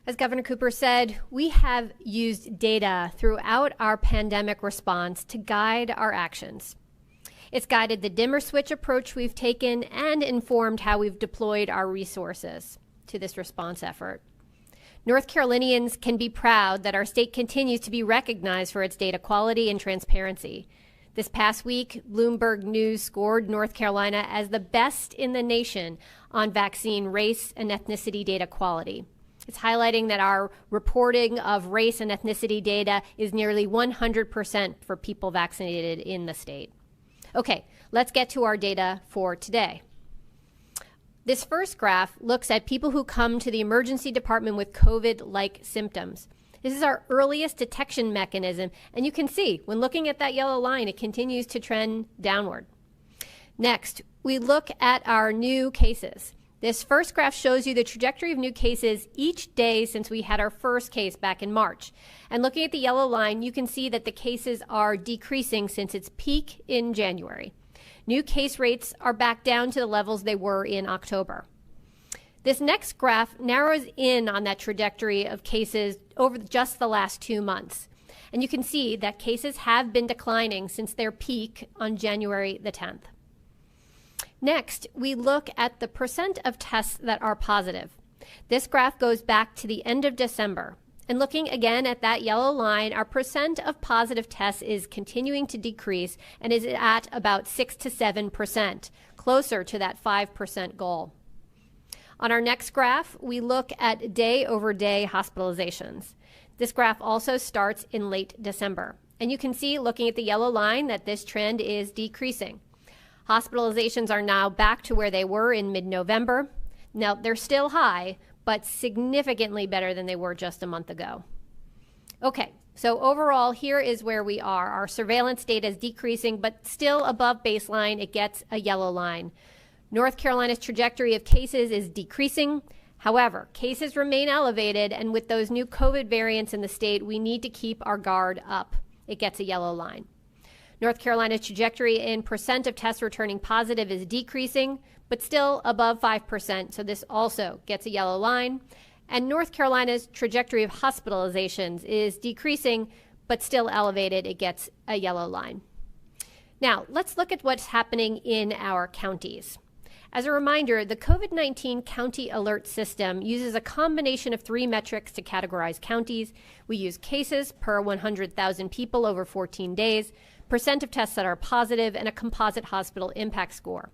As Governor Cooper said, we have used data throughout our pandemic response to guide our actions. It's guided the dimmer switch approach we've taken and informed how we've deployed our resources to this response effort. North Carolinians can be proud that our state continues to be recognized for its data quality and transparency. This past week, Bloomberg News scored North Carolina as the best in the nation on vaccine race and ethnicity data quality. It's highlighting that our reporting of race and ethnicity data is nearly 100% for people vaccinated in the state. Okay, let's get to our data for today. This first graph looks at people who come to the emergency department with COVID-like symptoms. This is our earliest detection mechanism, and you can see when looking at that yellow line, it continues to trend downward. Next, we look at our new cases. This first graph shows you the trajectory of new cases each day since we had our first case back in March. And looking at the yellow line, you can see that the cases are decreasing since its peak in January. New case rates are back down to the levels they were in October. This next graph narrows in on that trajectory of cases over just the last 2 months. And you can see that cases have been declining since their peak on January the 10th. Next, we look at the percent of tests that are positive. This graph goes back to the end of December. And looking again at that yellow line, our percent of positive tests is continuing to decrease and is at about 6 to 7%, closer to that 5% goal. On our next graph, we look at day-over-day hospitalizations. This graph also starts in late December. And you can see, looking at the yellow line, that this trend is decreasing. Hospitalizations are now back to where they were in mid-November. Now, they're still high, but significantly better than they were just a month ago. Okay, so overall, here is where we are. Our surveillance data is decreasing, but still above baseline. It gets a yellow line. North Carolina's trajectory of cases is decreasing. However, cases remain elevated, and with those new COVID variants in the state, we need to keep our guard up. It gets a yellow line. North Carolina's trajectory in percent of tests returning positive is decreasing, but still above 5%, so this also gets a yellow line. And North Carolina's trajectory of hospitalizations is decreasing, but still elevated. It gets a yellow line. Now, let's look at what's happening in our counties. As a reminder, the COVID-19 County Alert System uses a combination of 3 metrics to categorize counties. We use cases per 100,000 people over 14 days, percent of tests that are positive, and a composite hospital impact score.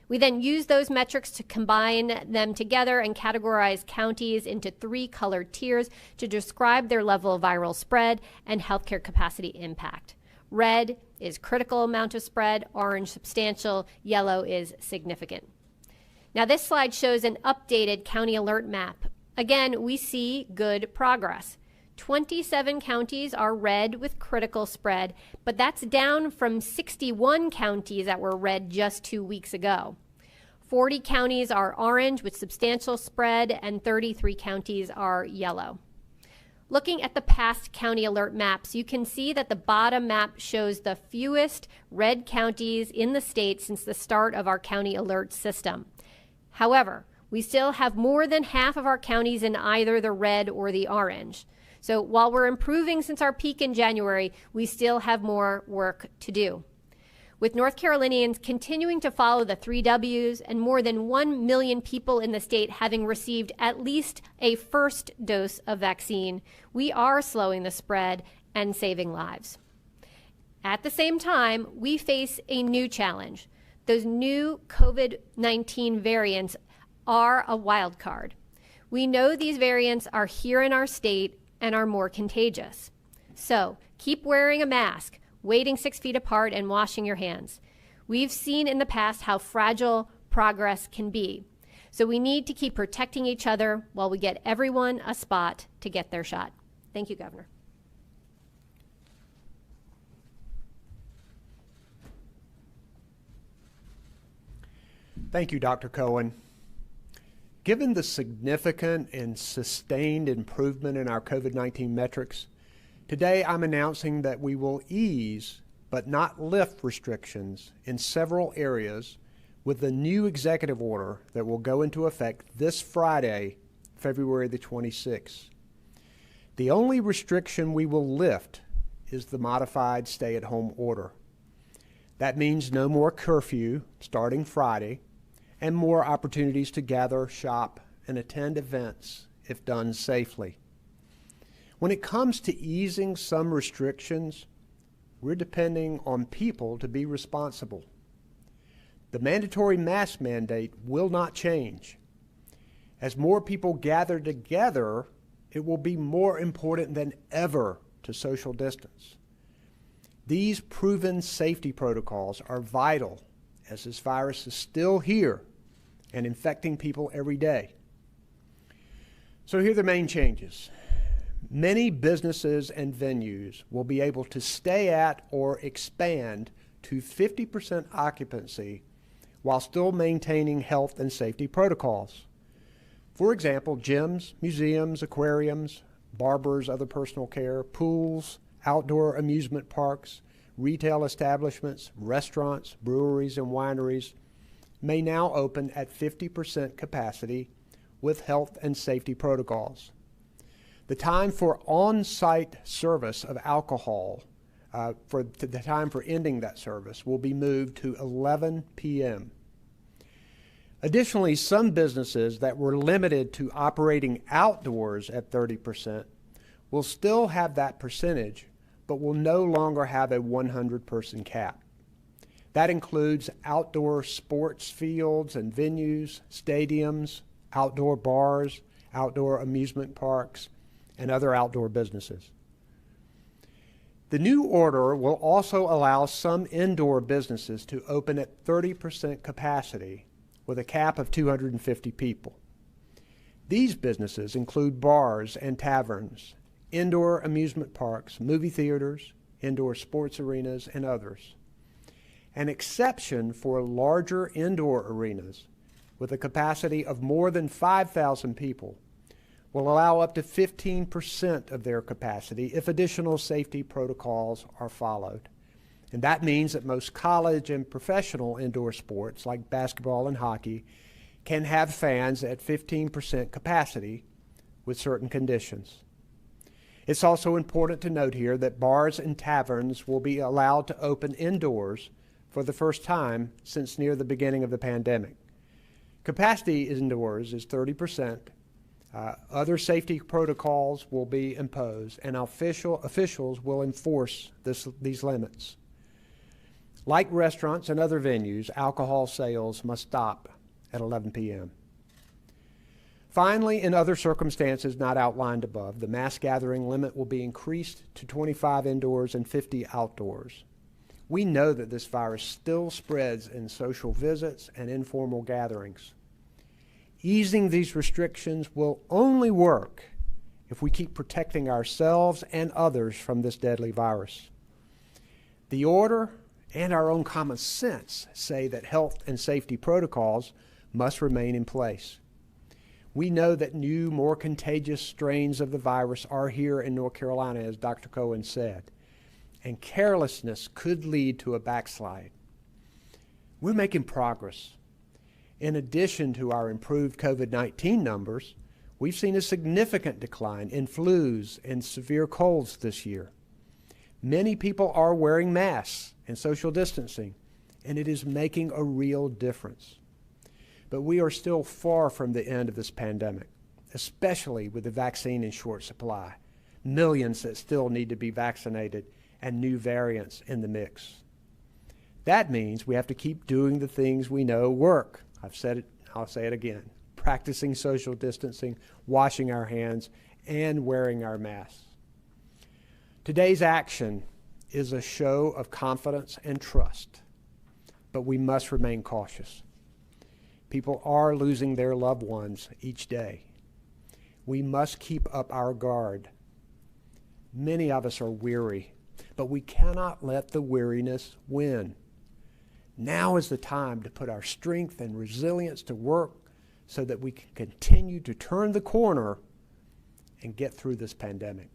We then use those metrics to combine them together and categorize counties into 3 colored tiers to describe their level of viral spread and healthcare capacity impact. Red is critical amount of spread, orange substantial, yellow is significant. Now this slide shows an updated county alert map. Again, we see good progress. 27 counties are red with critical spread, but that's down from 61 counties that were red just 2 weeks ago. 40 counties are orange with substantial spread, and 33 counties are yellow. Looking at the past county alert maps, you can see that the bottom map shows the fewest red counties in the state since the start of our county alert system. However, we still have more than half of our counties in either the red or the orange. So while we're improving since our peak in January, we still have more work to do. With North Carolinians continuing to follow the 3 Ws and more than 1 million people in the state having received at least a first dose of vaccine, we are slowing the spread and saving lives. At the same time, we face a new challenge. Those new COVID-19 variants are a wild card. We know these variants are here in our state and are more contagious. So keep wearing a mask, waiting 6 feet apart, and washing your hands. We've seen in the past how fragile progress can be. So we need to keep protecting each other while we get everyone a spot to get their shot. Thank you, Governor. Thank you, Dr. Cohen. Given the significant and sustained improvement in our COVID-19 metrics, today I'm announcing that we will ease but not lift restrictions in several areas with a new executive order that will go into effect this Friday, February the 26th. The only restriction we will lift is the modified stay-at-home order. That means no more curfew starting Friday and more opportunities to gather, shop, and attend events if done safely. When it comes to easing some restrictions, we're depending on people to be responsible. The mandatory mask mandate will not change. As more people gather together, it will be more important than ever to social distance. These proven safety protocols are vital as this virus is still here and infecting people every day. So here are the main changes. Many businesses and venues will be able to stay at or expand to 50% occupancy while still maintaining health and safety protocols. For example, gyms, museums, aquariums, barbers, other personal care, pools, outdoor amusement parks, retail establishments, restaurants, breweries, and wineries may now open at 50% capacity with health and safety protocols. The time for on-site service of alcohol, the time for ending that service, will be moved to 11 p.m. Additionally, some businesses that were limited to operating outdoors at 30% will still have that percentage, but will no longer have a 100-person cap. That includes outdoor sports fields and venues, stadiums, outdoor bars, outdoor amusement parks, and other outdoor businesses. The new order will also allow some indoor businesses to open at 30% capacity with a cap of 250 people. These businesses include bars and taverns, indoor amusement parks, movie theaters, indoor sports arenas, and others. An exception for larger indoor arenas with a capacity of more than 5,000 people will allow up to 15% of their capacity if additional safety protocols are followed. And that means that most college and professional indoor sports like basketball and hockey can have fans at 15% capacity with certain conditions. It's also important to note here that bars and taverns will be allowed to open indoors for the first time since near the beginning of the pandemic. Capacity indoors is 30%. Other safety protocols will be imposed, and officials will enforce these limits. Like restaurants and other venues, alcohol sales must stop at 11 p.m. Finally, in other circumstances not outlined above, the mass gathering limit will be increased to 25 indoors and 50 outdoors. We know that this virus still spreads in social visits and informal gatherings. Easing these restrictions will only work if we keep protecting ourselves and others from this deadly virus. The order and our own common sense say that health and safety protocols must remain in place. We know that new, more contagious strains of the virus are here in North Carolina, as Dr. Cohen said, and carelessness could lead to a backslide. We're making progress. In addition to our improved COVID-19 numbers, we've seen a significant decline in flus and severe colds this year. Many people are wearing masks and social distancing, and it is making a real difference. But we are still far from the end of this pandemic, especially with the vaccine in short supply, millions that still need to be vaccinated, and new variants in the mix. That means we have to keep doing the things we know work. I've said it, I'll say it again. Practicing social distancing, washing our hands, and wearing our masks. Today's action is a show of confidence and trust, but we must remain cautious. People are losing their loved ones each day. We must keep up our guard. Many of us are weary, but we cannot let the weariness win. Now is the time to put our strength and resilience to work so that we can continue to turn the corner and get through this pandemic.